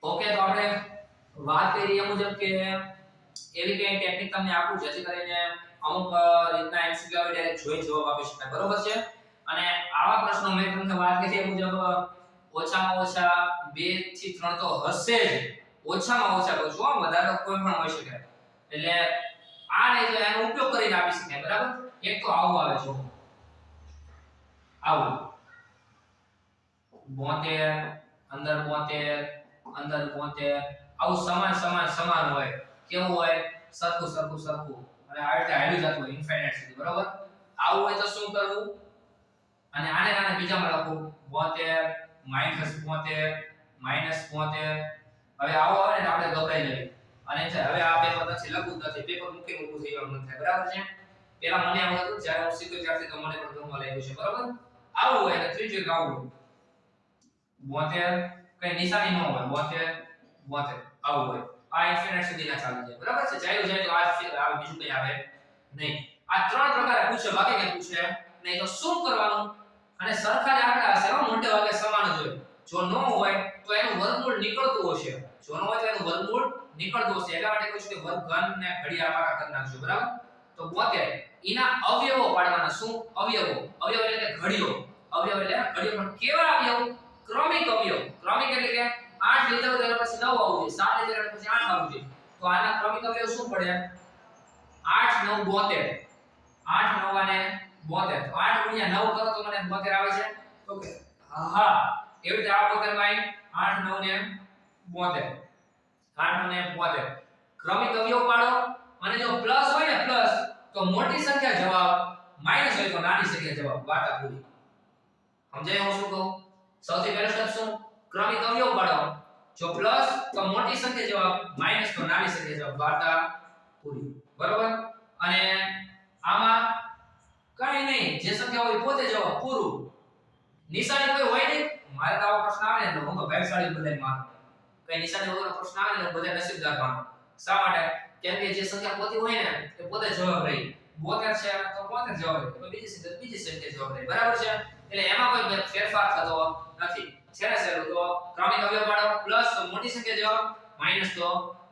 Okay, તો આપણે વાત કરી એ મુજબ કે એવી કઈ ટેકનિક તમને આપું જેથી કરીને અમુક રીતના એમસીક્યુ આવે ડાયરેક્ટ જોઈ જવાબ આપી શકાય, બરોબર છે? અને આવા પ્રશ્નો મેં તમને વાત કરી એ મુજબ ઓછામાં ઓછા 2 થી 3 તો હશે જ. ઓછામાં ઓછા કહું છું, વધારે કોઈ પણ હોઈ શકે. એટલે આ ને જો એનો ઉપયોગ કરીને આપી શકાય, બરાબર? એક તો આવું આવે છે, આવું 72 અંદર 72 અંદર 72 આવું સમાન હોય. કેવું હોય? સરખું અને આ રીતે હાલ્યું જતું હોય ઇન્ફાઇનાઇટ સુધી, બરોબર? આવું હોય તો શું કરવું? અને આને બીજામાં લખું 72 -72 હવે આવો આવે ને આપણે ગભરાઈ જઈએ અને હવે આ પેપર નથી લખવું નથી, પેપર મૂકીને ઊભું થઈ જવાનું થાય, બરાબર છે? પેલા મને આવું હતું, જ્યારે હું શીખ્યો ત્યારથી તો મને પણ ગમવા લાગ્યું છે, બરાબર? આવું હોય અને ત્રીજું એક આવું હોય 72 કઈ નિશાની ન હોય, 72 આવું હોય. આ ઇન્ફિનિટ સુધી ના ચાલી જાય, બરાબર છે? જાય તો આ બીજું કઈ આવે નહીં. આ ત્રણ પ્રકારે પૂછે, બાકી કઈ પૂછે નહીં. તો શું કરવાનું? અને સરખા જ આંકડા હશે, મોટે ભાગે સમાન જ હોય. જો ન હોય તો એનું વર્ગમૂળ નીકળતું હશે. જો ન હોય તો એનું વર્ગમૂળ નીકળતું હશે. એટલા માટે કહું છું કે વર્ગઘન ને ઘડિયા પાકા કરી નાખજો, બરાબર? તો 72 એના અવયવો પાડવાના. શું અવયવો? અવયવ એટલે કે ઘડિયો. અવયવ એટલે ઘડિયો, પણ કેવા અવયવ? ક્રમિક અવયવ. ક્રમિક એટલે કે 8 લીધા હોય તો પછી 9 આવવું જોઈએ, 7 લીધા હોય પછી 8 આવવું જોઈએ. તો આના ક્રમિક અવયવ શું પડે? 8 9 72. 8 9 અને 72. તો 8 ગુણ્યા 9 કરો તો મને 72 આવે છે. ઓકે, હા, એવી રીતે આ 72 માં 8 9 ને 72. 8 9 ને 72. ક્રમિક અવયવ પાડો અને જો પ્લસ હોય ને પ્લસ તો મોટી સંખ્યા જવાબ, માઈનસ હોય તો નાની સંખ્યા જવાબ. વાર્તા પૂરી. સમજાય હું શું કહું? સૌથી પહેલો સ્ટેપ શું? ક્રમિક અવયવ પાડો. જો પ્લસ તો મોટી સંખ્યા જવાબ, માઈનસ તો નાની સંખ્યા જવાબ. વાર્તા પૂરી, બરોબર? અને આમાં કઈ નહીં, જે સંખ્યા હોય પોતે જવાબ, પૂરું. નિશાની કોઈ હોય નહીં. મારે તો આવો પ્રશ્ન આવે ને હું તો ભાગશાળી બધાય માનું. કઈ નિશાની વગરનો પ્રશ્ન આવે ને બધા નસીબદાર માનું. શા માટે? કેમ કે જે સંખ્યા પોતે હોય ને તે પોતે જવાબ રહી. 72 છે તો 72 જવાબ રહે. તો બીજી સંખ્યા જવાબ રહે, બરાબર છે? એટલે એમાં કોઈ ફેરફાર થતો નથી. છેલ્લે છેલ્લું તો ક્રમિક અવયવ પાડો, પ્લસ તો મોટી સંખ્યા જવાબ, માઈનસ તો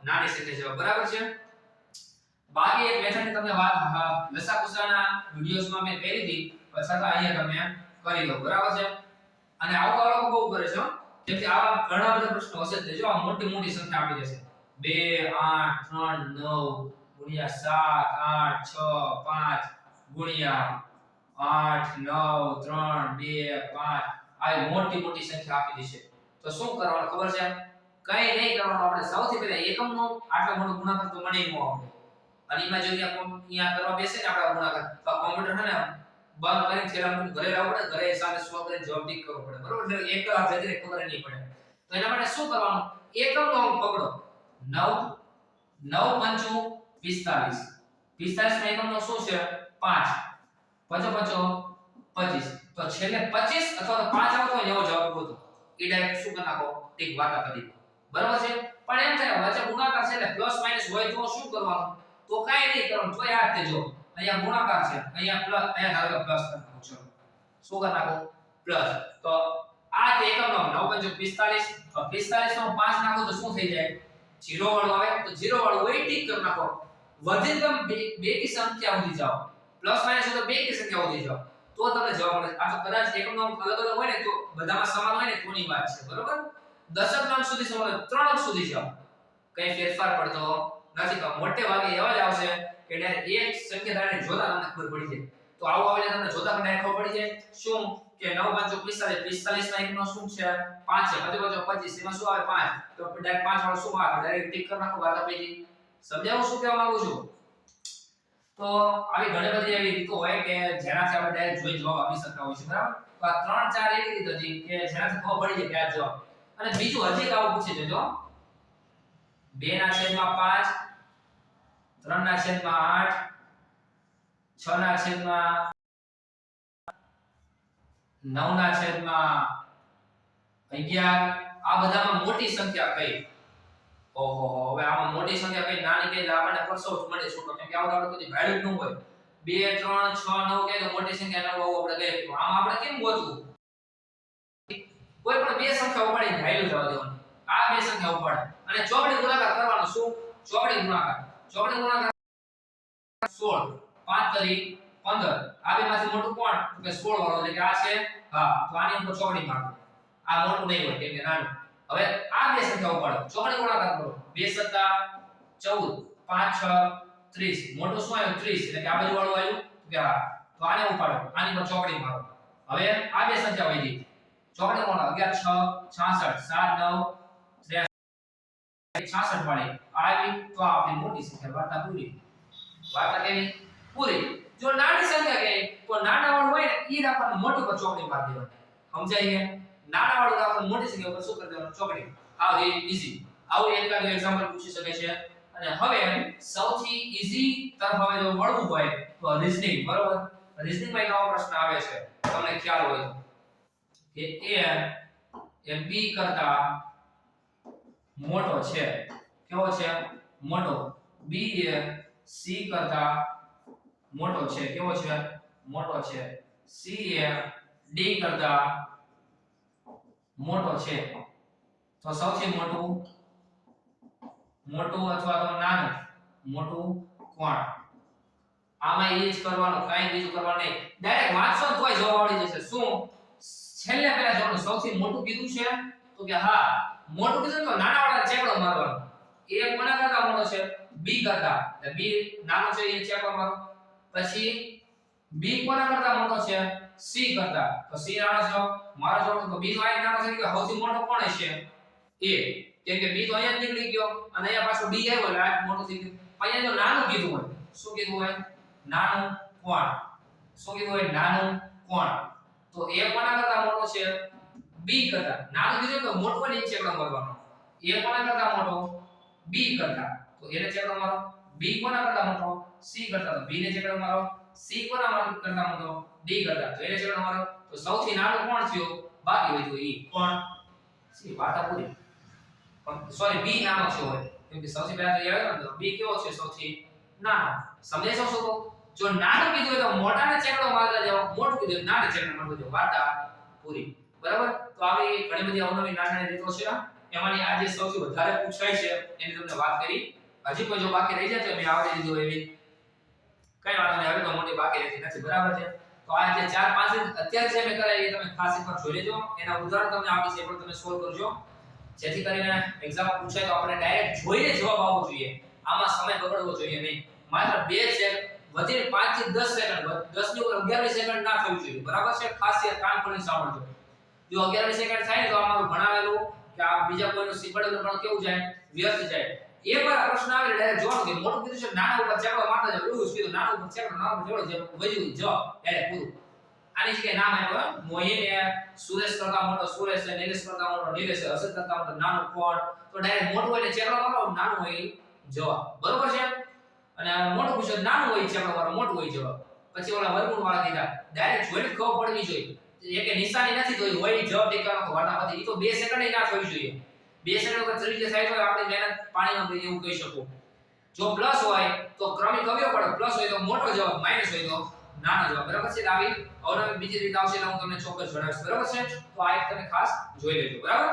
નાની સંખ્યા જવાબ, બરાબર છે? બાકી એક મેથડની તમને વાત લસાકુસાના વિડિયોઝમાં મેં કરી હતી, છતાં અહીંયા તમે કરી લો, બરાબર છે? અને આવું આ લોકો બહુ કરે છે, કેમ કે આવા ઘણા બધા પ્રશ્નો હશે જ. જો આ મોટી સંખ્યા આપી દેશે 2 8 3 9 ગુણ્યા 7 8 6 5 ગુણ્યા 8 9 3 2 5 આવી મોટી સંખ્યા આપી દેશે. તો શું કરવાનું ખબર છે? કઈ નહીં કરવાનું. આપણે સૌથી પહેલા એકમનો આટલો મોટો ગુણાકાર તો મને ન આવડે. અને એમાં જો અહીંયા કરવા બેસે ને આપણા ગુણાકાર, તો કોમ્પ્યુટર છે ને બંધ કરીને છેલ્લા મિનિટ ઘરે લાવવું પડે, ઘરે સામે સો કરીને જવાબ ટીક કરવો પડે, બરોબર? એટલે એક કલાક જતી રહે, ખબર નહીં પડે. તો એના માટે શું કરવાનું? એકમનો અંક પકડો. 9 9 પંચું 45. 45 ના એકમનો શું છે? 5. પંચો પંચો 25. તો છેલ્લે 25 અથવા તો 5 આવતો હોય એવો જવાબ ગોતો. એ ડાયરેક્ટ શું કરી નાખો? ટીક વાતા કરી દો, બરાબર છે? પણ એમ થાય વચ્ચે ગુણાકાર છે એટલે પ્લસ માઈનસ હોય તો શું કરવાનું? તો કાઈ નહીં કરવાનું. તો યાદ દેજો, અહીંયા ગુણાકાર છે, અહીંયા પ્લસ, અહીંયા ધારો કે પ્લસ કરી નાખો. ચલો, શું કરી નાખો? પ્લસ. તો આ તે એકમનો 9 * 45. તો 45 નો 5 નાખો તો શું થઈ જાય? 0 વાળું આવે તો 0 વાળું હોય ટીક કરી નાખો. વધે તો બે કી સંખ્યા સુધી જાઓ, પ્લસ માઈનસ તો બે કી સંખ્યા સુધી જાઓ, તો તમને જવાબ મળે. આ તો કદાચ એકમનો અંક અલગ અલગ હોય ને તો બધામાં સમાન હોય ને તોની વાત છે, બરોબર? દશક અંક સુધી સમાન, 3 અંક સુધી જાઓ, કઈ ફેરફાર પડતો નથી. તો મોટે ભાગે એવા જ આવશે કે ડાયરેક્ટ એક સંખ્યા ધારીને જોતા તમને ખબર પડી જાય. તો આવું આવે એટલે તમને જોતા ડાયરેક્ટ ખબર પડી જાય. શું કે 9 * 45. 45 ના એકમનો શું છે? 5 છે. 5 * 25 એમાં શું આવે? 5. તો ડાયરેક્ટ 5 વાળો શું આવે? ડાયરેક્ટ ટીક કરી નાખો. વાત આપી દી. સમજાવું શું કહેવા માંગુ છું? તો આવી ઘણી બધી એવી રીતો હોય કે જેનાથી આપણે ડાયરેક્ટ જોઈ જવાબ આપી શકતા હોય છે, બરાબર? તો આ 3 4 એવી રીત હતી કે જેનાથી ખબર પડી જાય કે આ જવાબ. અને બીજું હજી આવું પૂછી દેજો. 2/5, 3/8, 6/9/11, આ બધામાં મોટી સંખ્યા કઈ? ઓહો, હવે આમાં મોટી સંખ્યા કઈ, નાની કઈ? આપણને પરસોટ મળે છોટો, કેમ કે આવું આપણે કદી ભાડ્યું જ ન હોય. 2 3 6 9 કે તો મોટી સંખ્યા 9 આવું આપણે ગઈ. આમાં આપણે કેમ ગોતવું? કોઈ પણ બે સંખ્યા ઉપાડીને ભાડ્યું જવા દેવાનું. આ બે સંખ્યા ઉપાડે અને ચોકડી ગુણાકાર કરવાનો શું ચોકડી ગુણાકાર 16 5 તરી 15 આ બેમાંથી મોટું કોણ તો કે 16 વાળો એટલે કે આ છે હા તો આની ઉપર ચોકડી મારો આ મોટું નહીં હોય કેમ કે નાનું હવે આ બે સંખ્યા ઉપાડો ચોકડી ગુણાકાર કરો 2 સત્તા 14 5 6 30 મોટું શું આવ્યું 30 એટલે કે આ બાજુ વાળું આવ્યું કે હા તો આને ઉપાડો આની પર ચોકડી મારો હવે આ બે સંખ્યા વધી ચોકડી મારો 11 6 66 7 9 66 વાળી આવી તો આપણી મોટી સંખ્યા વાર્તા પૂરી વાર્તા કેવી પૂરી જો નાની સંખ્યા કે તો નાના વાળું હોય ને ઈ રાખવાનું મોટી પર ચોકડી માર દેવાની સમજાય નાના વાળું રાખવાનું મોટી સંખ્યા પર શું કરી દેવાનું ચોકડી આ ઈઝી આવું એક કાગળ એક્ઝામ્પલ પૂછી શકે છે અને હવે સૌથી ઈઝી તરફ હવે જો વળવું હોય તો રીઝનિંગ બરોબર રીઝનિંગ માં નવો પ્રશ્ન આવે છે તમને ખ્યાલ હોય તો કે એ b કરતા મોટો છે કેવો છે મોટો b એ c કરતા મોટો છે કેવો છે મોટો છે c એ d કરતા મોટો છે તો સૌથી મોટું અથવા તો નાનું મોટું કોણ આમાં એ જ કરવાનું કાઈ બીજું કરવાનું નહીં ડાયરેક્ટ વાંચો તોય જવાબ આવડી જશે શું છેલ્લે પહેલા જોવાનું સૌથી મોટું કીધું છે તો કે હા મોટું કીધું તો નાના વાળા ચેકડો મારવાનો એ કોના કરતા મોટો છે b કરતા એટલે b નાનો છે એ ચેકડો મારો પછી b કોના કરતા મોટો છે c કરતા તો c નાનો છે મારો જોડો તો b નો આ નાનો છે કે સૌથી મોટો કોણ હશે a કેમ કે b તો અહીંયા જ નીકળી ગયો અને અહીંયા પાછો d આવ્યો એટલે આ મોટો થઈ ગયો અહીંયા જો નાનું કીધું હોય શું કીધું હોય નાનું કોણ શું કીધું હોય નાનું કોણ તો a કોના કરતા મોટો છે b કરતા નાનું કીધું તો મોટો ને ચેકડો મારવાનો a કોના કરતા મોટો b કરતા તો એને ચેકડો મારો b કોના કરતા મોટો c કરતા તો b ને ચેકડો મારો c કોના કરતા મોટો d કરતા તો એને ચેકડો મારો તો સૌથી નાનું કોણ થયો બાકી વધ્યું e કોણ c વાતા પૂરી સોરી b નાનો છે હોય કેમ કે સૌથી પહેલા તો યાદ રાખજો b કેવો છે સૌથી નાનો સમજાય છો શું જો નાનું કીધું હોય તો મોટાને ચેકડો મારતા જાવ મોટું કીધું નાને ચેકડો મારતા જાવ વાર્તા પૂરી બરાબર તો આવી ઘણી બધી અવનવી નાની રીતો છે એમાંની આજે સૌથી વધારે પૂછાય છે એની તમને વાત કરી હજી કોઈ જો બાકી રહી જાય તો મેં આવડી દીધું એવી કઈ વાંધો નહીં હવે તો મોટી બાકી રહેતી નથી બરાબર છે તો આ જે 4 5 અત્યારે જે મેં કરાય એ તમે ખાસ એકવાર જોઈ લેજો એના ઉદાહરણ તમને આપી છે પણ તમે સોલ્વ કરજો જેથી કરીને એક્ઝામ પૂછાય તો આપણે ડાયરેક્ટ જોઈને જવાબ આવવો જોઈએ આમાં સમય બગડવો જોઈએ નહીં માત્ર 2 સેકન્ડ વધીને 5 થી 10 સેકન્ડ 10 ની ઉપર 11 સેકન્ડ ના થવી જોઈએ બરાબર છે ખાસ એ કાન ખોલીને સાંભળજો જો 11 સેકન્ડ થાય ને તો અમારું ભણાવેલું કે આ બીજા કોઈનું શીખવાડેલું પણ કેવું જાય વ્યર્થ જાય એકવાર આ પ્રશ્ન આવે ડાયરેક્ટ જોવાનું કે મોટું કીધું છે નાના ઉપર ચેકડો મારતા જાવ એવું કીધું નાના ઉપર ચેકડો નાના ઉપર ચેકડો વધ્યું જવાબ ડાયરેક્ટ પૂરું આની જગ્યાએ નામ આવ્યું મોહિને સુરેશ કરતા મોટો સુરેશ છે નિલેશ કરતા મોટો નિલેશ છે હર્ષદ કરતા મોટો નાનો કોણ તો ડાયરેક્ટ મોટું હોય એટલે ચેકડો મારો નાનું હોય જવાબ બરોબર છે અને મોટું પૂછ્યું નાનું હોય ચેકડો મારો મોટું હોય જવાબ પછી ઓલા વર્ગમૂળ વાળા કીધા ડાયરેક્ટ જોઈને ખબર પડવી જોઈએ એકે નિશાની નથી તો હોય જવાબ દેખાડવાનો વાર્તામાંથી ઈ તો 2 સેકન્ડ ના થવી જોઈએ 2 સેકન્ડ વગર ચડી જાય તો આપણે મહેનત પાણીમાં ગઈ એવું કહી શકો જો પ્લસ હોય તો ક્રમિક અવયવ પડે પ્લસ હોય તો મોટો જવાબ માઈનસ હોય તો નાનો જવાબ બરાબર છે આવી અવનવી બીજી રીત આવશે એટલે હું તમને ચોક્કસ જણાવીશ બરાબર છે તો આ એક તમે ખાસ જોઈ લેજો બરાબર